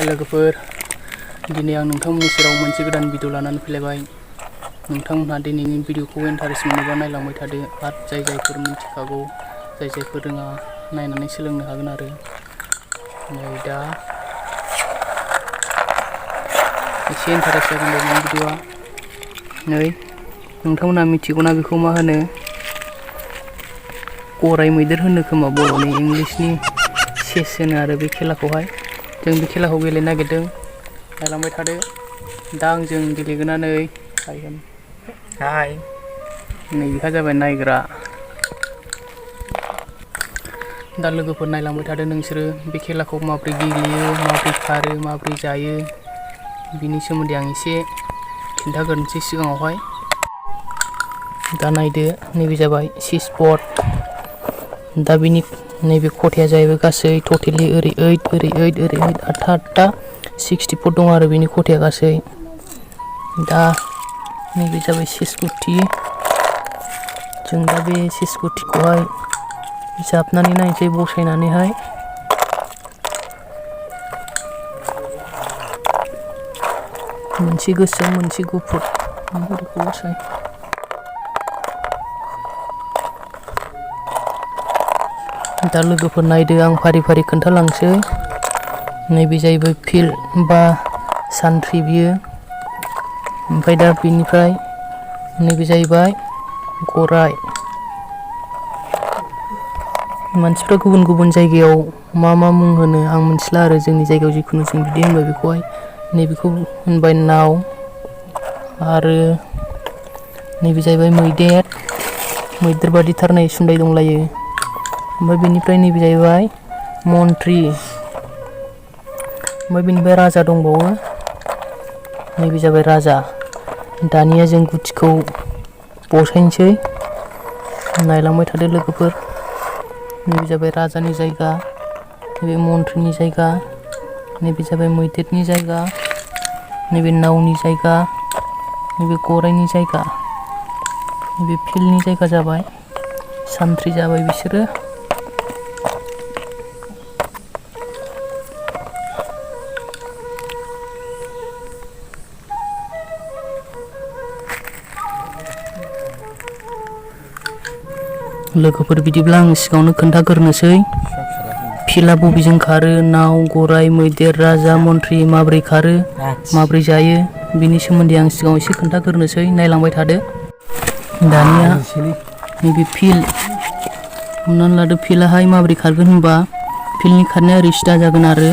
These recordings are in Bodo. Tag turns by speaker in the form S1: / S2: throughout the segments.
S1: लोगोफोर दिनै आं नोंथांमोननि सेराव मोनसे गोदान भिडिअ लानानै फैलायबाय। नोंथांमोनहा दिनैनि भिडिअखौ इन्टारेस्ट मोनोबा नायलांबाय थादो आरो जायफोर मिथिखागौ जायफोर रोङा नायनानै सोलोंनो हागोन आरो। नै दा एसे इन्टारेस्ट जागोन बे भिडिअआ। नै नोंथांमोनहा मिथिगौना बेखौ मा होनो? गराय मैदेर होनो खोमा बर'नि, इंलिशनि चेस होनो आरो बे खेलाखौहाय। जों बे खेलाखौ गेलेनो नागिरदों, नायलांबाय थादो। दा आंजों गेलेगोना नै हाय नै बिहा जाबाय नायग्रा। दा लोगोफोर नायलांबाय थादो नोंसोरो बे खेलाखौ माबोरै गेलेयो, माबोरै खारो, माबोरै जायो, बिनि सोमोन्दै आं एसे खिन्थाग्रोनोसै सिगाङावहाय। दा नायदो, नैबे जाबाय चेस बर्ड। दा बिनि नैबे खथाया जाहैबाय गासै टटेलि ओरै 8 आठथा 64 दं आरो बिनि खथाया गासै। दा नैबे जाबाय चेस गुथि। जों दा बे चेस गुथिखौहाय जाबनानै नायनोसै बसायनानैहाय। मोनसे गोसोम मोनसे गुफुर बसाय। दा लोगोफोर नायदो, आं फारि फारि खोन्थालांसै। नैबे जाहैबाय फिल्ड बा सान्थ्रि बियो। ओमफ्राय दा बिनिफ्राय नैबे जाहैबाय गराय। मानसिफ्रा गुबुन गुबुन जायगायाव मा मा मुं होनो आं मिथिला आरो जोंनि जायगायाव जिखुनु जों बिदि होनबाय बेखौहाय। नैबेखौ होनबाय नाव। आरो नैबे जाहैबाय मैदेर, मैदेर बादि थारनाय सुन्दाय दंलायो। ओमफ्राय बेनिफ्राय नैबे जाहैबाय मन्त्रि। ओमफ्राय बेनिफ्राय राजा दंबावो, नैबे जाबाय राजा। दानिया जों गुथिखौ बसायनोसै, नायलांबाय थादो लोगोफोर। नैबे जाबाय राजानि जायगा, नैबे मन्त्रिनि जायगा, नैबे जाबाय मैदेरनि जायगा, नैबे नावनि जायगा, नैबे गरायनि जायगा, नैबे फिल्डनि जायगा जाबाय, सान्थ्रि जाबाय बिसोरो। लोगोफोर बिदिब्ला आं सिगाङावनो खोन्थाग्रोनोसै फिल्डआ बबेजों खारो, नाव, गराय, मैदेर, राजा, मन्त्रि माबोरै खारो, माबोरै जायो, बिनि सोमोन्दै आं सिगाङाव एसे खोन्थाग्रोनोसै, नायलांबाय थादो। दानिया नैबे फिल्ड, हमनानै लादो फिल्डआहाय माबोरै खारगोन होनबा फिल्डनि खारनाया ओरै सिदा जागोन आरो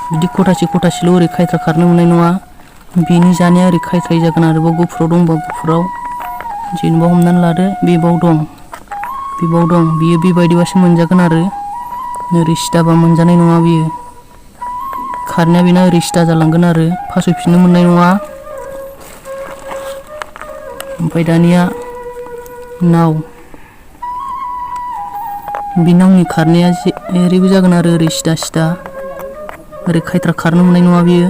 S1: बिदि खथासे खथासेल' ओरै खायथ्रा खारनो मोननाय नङा। बिनि जानाया ओरै खायथ्रायै जागोन आरो गुफुराव दंबा गुफुराव, जेनेबा हमनानै लादो बेबाव दं, बियो बेबायदिबासो मोनजागोन आरो ओरै सिदाबा मोनजानाय नङा बियो। खारनाया बेना ओरै सिदा जालांगोन आरो फासयफिननो मोननाय नङा। ओमफ्राय दानिया नाव, बे नावनि खारनाया ओरैबो जागोन आरो ओरै सिदा सिदा, ओरै खायथ्रा खारनो मोननाय नङा बियो।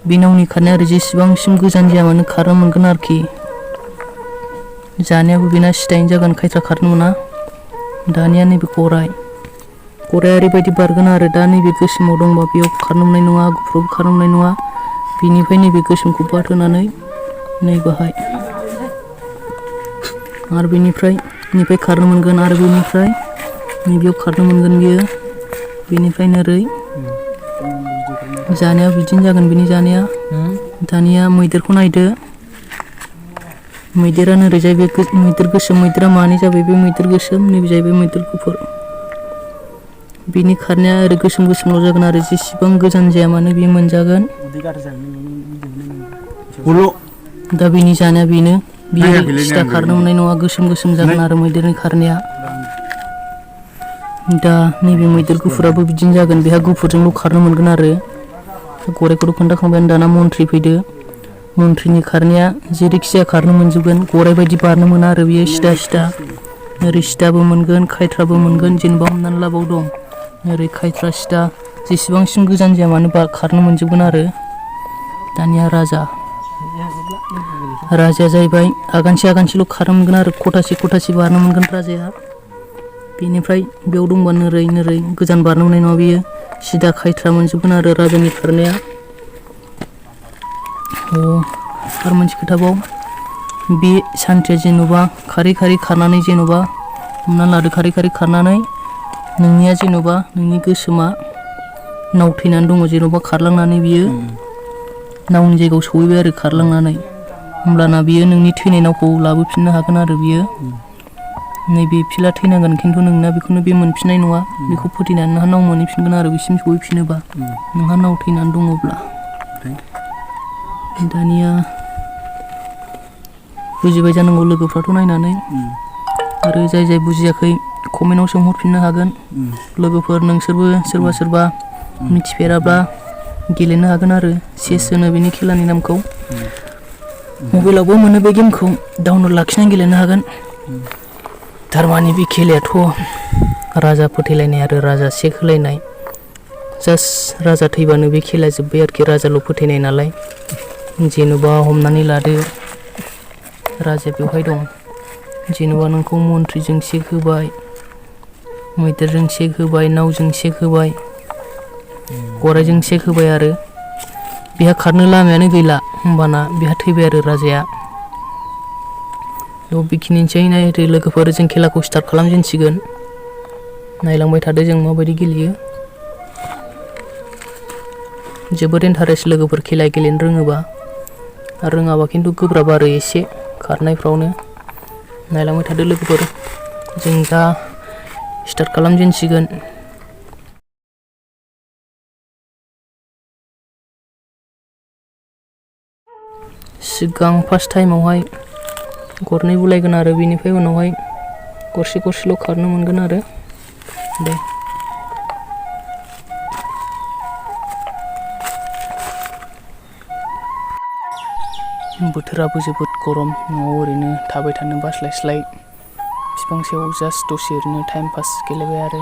S1: बे नावनि खारनाया ओरै जेसेबांसिम गोजान जाया मानो खारनो मोनगोन आरोखि। जानायाबो बेना सिदायैनो जागोन, खायथ्रा खारनो मोना। दानिया नैबे गराय, गराया ओरैबायदि बारगोन आरो दा नैबे गोसोमाव दंबा बेयाव खारनो मोननाय नङा, गुफुरावबो खारनो मोननाय नङा। बेनिफ्राय नैबे गोसोमखौ बारहोनानै नैबाहाय आरो बेनिफ्राय खारनो मोनगोन, आरो बेनिफ्राय नैबेयाव खारनो मोनगोन बियो। बेनिफ्राय ओरै जानाया बिदिनो जागोन बिनि जानाया। दानिया मैदेरखौ नायदो, मैदेरानो ओरै जाहैबाय मैदेर गोसोम। मैदेरा मानै जाबाय, बे मैदेर गोसोम, नैबे जाहैबाय मैदेर गुफुर। बिनि खारनाया ओरै गोसोम गोसोमल' जागोन आरो जेसेबां गोजान जाया मानो बियो मोनजागोन। दा बिनि जानाया बेनो, बियो सिदा खारनो मोननाय नङा, गोसोम गोसोम जागोन आरो मैदेरनि खारनाया। दा नैबे मैदेर गुफुराबो बिदिनो जागोन, बेहा गुफुरजोंल' खारनो मोनगोन आरो। गरायखौथ' खोन्थाखांबाय, दाना मन्त्रि फैदो। मन्थ्रिनि खारनाया जेरैखि जाया खारनो मोनजोबगोन, गराय बायदि बारनो मोना आरो बियो सिदा सिदा, ओरै सिदाबो मोनगोन खायथ्राबो मोनगोन। जेनेबा हमनानै लाबाव दं ओरै खायथ्रा सिदा, जेसेबांसिम गोजान जाया मानो खारनो मोनजोबगोन आरो। दानिया राजाया जाहैबाय आगानसे आगानसेल' खारनो मोनगोन आरो खथासे खथासे बारनो मोनगोन राजाया। बेनिफ्राय बेयाव दंबा नोरै गोजान बारनो मोननाय नङा बियो। सिदा खायथ्रा मोनजोबगोन आरो राजानि खारनाया। आरो मोनसे खोथाबाव बे सान्थ्रिया जेन'बा खारै खारनानै जेन'बा हमना लादो खारै खारनानै नोंनिया जेन'बा नोंनि गोसोमा नाव थैनानै दङ जेन'बा खारलांनानै बियो नावनि जायगायाव सहैबाय आरो खारलांनानै होमब्लाना बियो नोंनि थैनाय नावखौ लाबोफिननो हागोन आरो बियो नैबे फिला थैनांगोन खिन्थु नोंना बेखौनो बे मोनफिननाय नङा बेखौ फोथैनानै नोंहा नाव मोनहैफिनगोन आरो बिसिम सहैफिनोबा नोंहा नाव थैनानै दङब्ला। दानिया बुजिबाय जानांगौ लोगोफ्राथ' नायनानै आरो जाय बुजियाखै कमेन्टआव सोंहरफिननो हागोन। लोगोफोर नोंसोरबो सोरबा मिथिफेराब्ला गेलेनो हागोन आरो चेस होनो बेनि खेलानि नामखौ मबाइलावबो मोनो बे गेमखौ डाउनलड लाखिनानै गेलेनो हागोन। थारमाने बे खेलायाथ' राजा फोथैलायनाय आरो राजा चेक होलायनाय जास्ट राजा थैबानो बे खेला जोब्बाय आरोखि राजाल' फोथैनाय नालाय जेन'बा हमनानै लादो राजाया बेवहाय दं जेन'बा नोंखौ मन्थ्रिजों चेक होबाय मैदेरजों चेक होबाय नावजों चेक होबाय गरायजों चेक होबाय आरो बेहा खारनो लामायानो गैला होमबाना बेहा थैबाय आरो राजाया। बेखिनिसै नायदो लोगोफोर जों खेलाखौ स्टार्ट खालामजेनसिगोन नायलांबाय थादो जों माबायदि गेलेयो जोबोद इन्टारेस्ट लोगोफोर खेला गेलेनो रोङोबा आरो रोङाबा खिन्थु गोब्राब आरो एसे खारनायफ्रावनो नायलांबाय थादो लोगोफोर जों दा स्टार्ट खालामजेनसिगोन। सिगां फार्स्ट टाइमावहाय गरनै बुलायगोन आरो बेनिफ्राय उनावहाय गरसेल' खारनो मोनगोन आरो दे बोथोराबो जोबोद गरम न'आव ओरैनो थाबाय थानो बास्लायस्लाय बिफां सायाव जास्ट दसे ओरैनो टाइम पास गेलेबाय आरो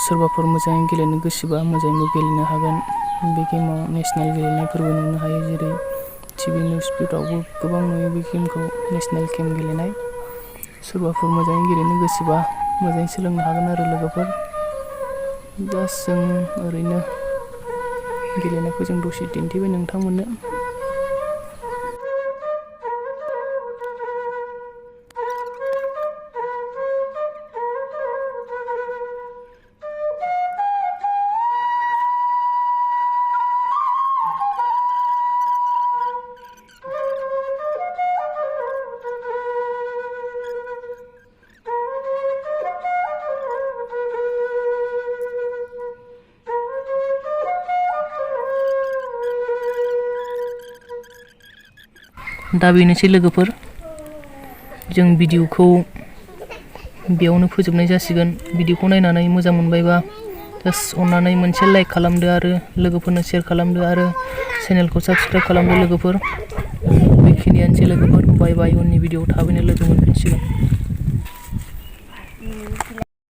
S1: सोरबाफोर मोजाङै गेलेनो गोसोबा मोजाङैबो गेलेनो हागोन। बे गेमाव नेसनेल गेलेनायफोरबो नुनो हायो जेरै टिभि निउस फिडआवबो गोबां नुयो बे गेमखौ नेसनेल गेम गेलेनाय सोरबाफोर मोजाङै गेलेनो गोसोबा मोजाङै सोलोंनो हागोन आरो लोगोफोर जास्ट जों ओरैनो गेलेनायखौ जों दसे दिन्थिबाय नोंथांमोननो। दा बेनोसै लोगोफोर जों भिडिअखौ बेयावनो फोजोबनाय जासिगोन। भिडिअखौ नायनानै मोजां मोनबायबा जास्ट अननानै मोनसे लाइक खालामदो आरो लोगोफोरनो शेयार खालामदो आरो चेनेलखौ साबस्क्राइब खालामदो लोगोफोर। बेखिनियानोसै लोगोफोर बाय बाय उननि भिडिअआव थाबैनो लोगो मोनफिनसिगोन।